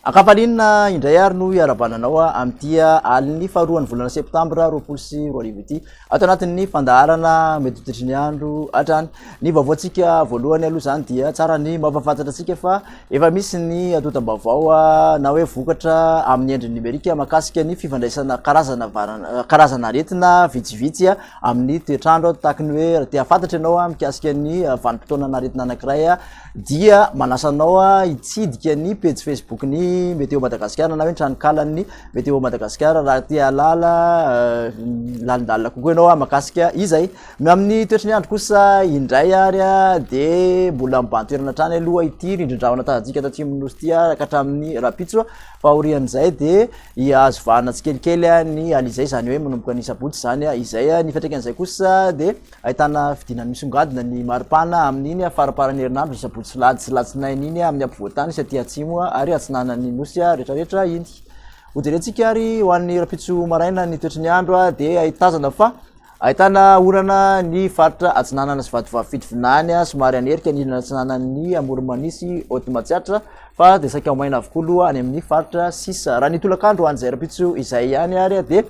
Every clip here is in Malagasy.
Akapalinina indray ary no iarabananao amty aliny faharoan'ny volana septambra roapolo sy roa arivo ity ato anatin'ny fandaharana mety hotriny andro hatrany ny vaovaotsika voalohany aloha zany dia tsara ny mampafantatra atsika fa efa misy ny atotam-baovao na hoe vokatra amin'ny endriny numerika makasika ny fifandraisana karazana aretina vitsivitsy amin'ny toetrandro tahaka ny hoe te afantatra ianao mikasika ny vanim-potoana aretina anankiray dia manasanao hitsidika ny page Facebook ny Météo Madagascar na hoe tranonkalan'ny Météo Madagascar raha tia alala lalindalina kokoa ianao makasika izay amin'ny toetrany andro kosa indray ary de mbola mibantoerana trany aloha ity rindrindrahona tazika tatsimon'osy ty ka hatramin'ny rapitso fa orian'izay de azo vahana tsikelikely ny alizay zany hoe manomboka ny sabotsy zany izay ny fiatraikan'izay kosa de ahitana fidinany misongadina ny maripana amin'iny faraparany herinandro sabotsy sy latsinainy iny amin'ny ampovoantany sy aty atsimo ary atsinana ny nosy rehetrarehetra iny hojerentsika ary ho an'ny rapitso maraina ny toetrany andro de ahitazana fa ahitana orana ny faritra atsinanana sy vatovavy somary anerika ny atsinanan'ny amoromanisy Otmatsiatra fa de saika maina avokolo any amin'ny faritra sisa raha ny tolakandro an'izay rapitso izay ihany ary de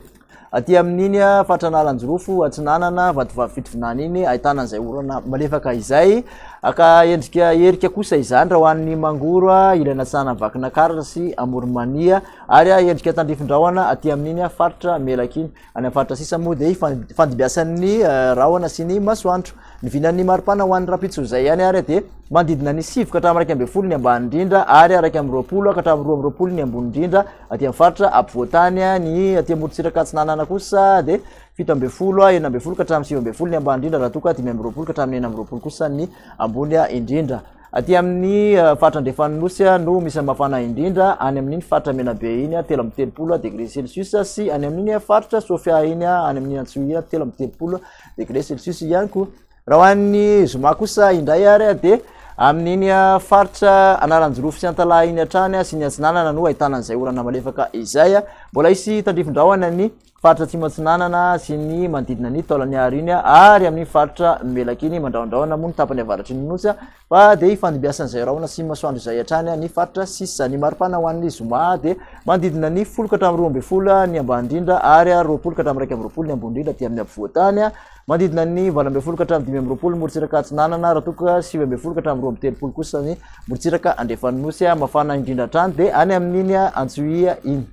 aty amin'iny faritra Analanjorofo atsinanana vatovavy fitovinany iny ahitana an'izay orana malefaka izay aka endrika erika kosa izany raha ho an'ny mangoro ilana atsinanana vakinakara sy amoromania ary endrika tandrifondrahona aty amin'iny faritra melakiny any faritra sisa moa de fandibiasan'ny rahona sy ny masoandro ny vinan'ny maripana ho an'ny rapitso izay ihany ary de mandidina ny 7 ka hatramin'ny 1.2 ny ambany indrindra ary 1.20 ka hatramin'ny 2.20 ny ambony indrindra aty amin'ny faritra ampovoantany ny aty amorotsiraka atsinanana kosa de 7.20 9.20 ka hatramin'ny 7.20 ny ambany indrindra raha toka 5.20 ka hatramin'ny 9.20 kosa ny ambony indrindra aty amin'ny faritra Andrefanosy no misy mafana indrindra any amin'iny faritra Menabe iny 3.30 degré Celsius sy any amin'iny faritra Sofia iny any amin'ny Antsohia 3.30 degré Celsius ihany koa raha ho an'ny zoma kosa indray ary de amin'iny faritra Analanjorofo sy Antalahy iny hatrany sy ny atsinanana no ahitana an'izay orana malefaka izay mbola isy tandrifondrahona ny faritra atsimo atsinanana sy ny manodidina ny taolany iny ary amin'ny faritra Melakiny mandrahondrahona moa ny tapany avaratry ny nosy fa de ifandimbiasan'izay rahona sy masoandro izay hatrany ny faritra sisa ny maripana ho an'ny zoma de manodidina ny 10 ka hatramin'ny 12 ny ambany indrindra ary 20 ka hatramin'ny 1.20 ny ambony indrindra aty amin'ny ampovoantany mandidina ny 8.20 ka hatramin'ny 5.20 morotsiraka atsinanana raha toka 7.20 ka hatramin'ny 2.30 kosa ny morotsiraka Andrefanosy mafana indrindra hatrany de any amin'iny Antsohia iny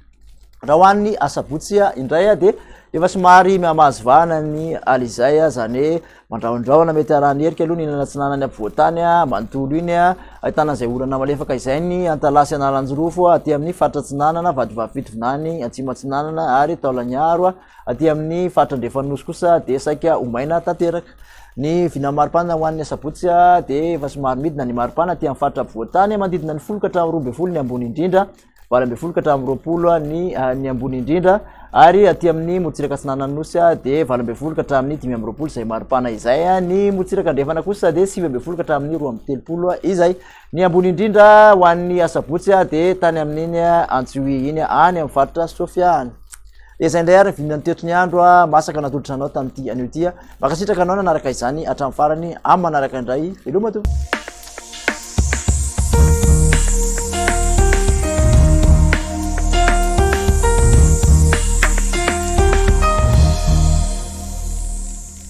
raha ho an'ny asabotsy indray de efa somary mihamazovana ny alizay zany hoe mandrahondrahona mety arahany erika aloha ny nanatsinanany ampovoantany manontolo iny ahitana an'izay orana malefaka izay ny Antalasy Analanjorofo aty amin'ny faritra atsinanana vatovavy fitovinany atsimo atsinanana ary taolanyaro aty amin'ny faritra Andrefanosy kosa de saika omaina tanteraka ny vina maripana ho an'ny asabotsy de efa somary midina ny maripana aty amin'ny faritra ampovoantany mandidina ny 10 ka hatramin'ny 12 ny ambony indrindra 20 ka hatramin'ny 20 ny ambony indrindra ary aty amin'ny motsiraka atsinananosy de 20 ka hatramin'ny 5.20 izay maripana izay ny motsiraka andrefana kosa de 9.20 ka hatramin'ny 2.30 izay ny ambony indrindra ho an'ny asabotsy de tany amin'iny Antsohia iny any amin'ny faritra Sofia any izay indray ary vinany toetrany andro masaka natolotra anao tamin'ity anio ty makasitraka anao nanaraka izany hatramin'ny farany amin'ny manaraka indray veloma to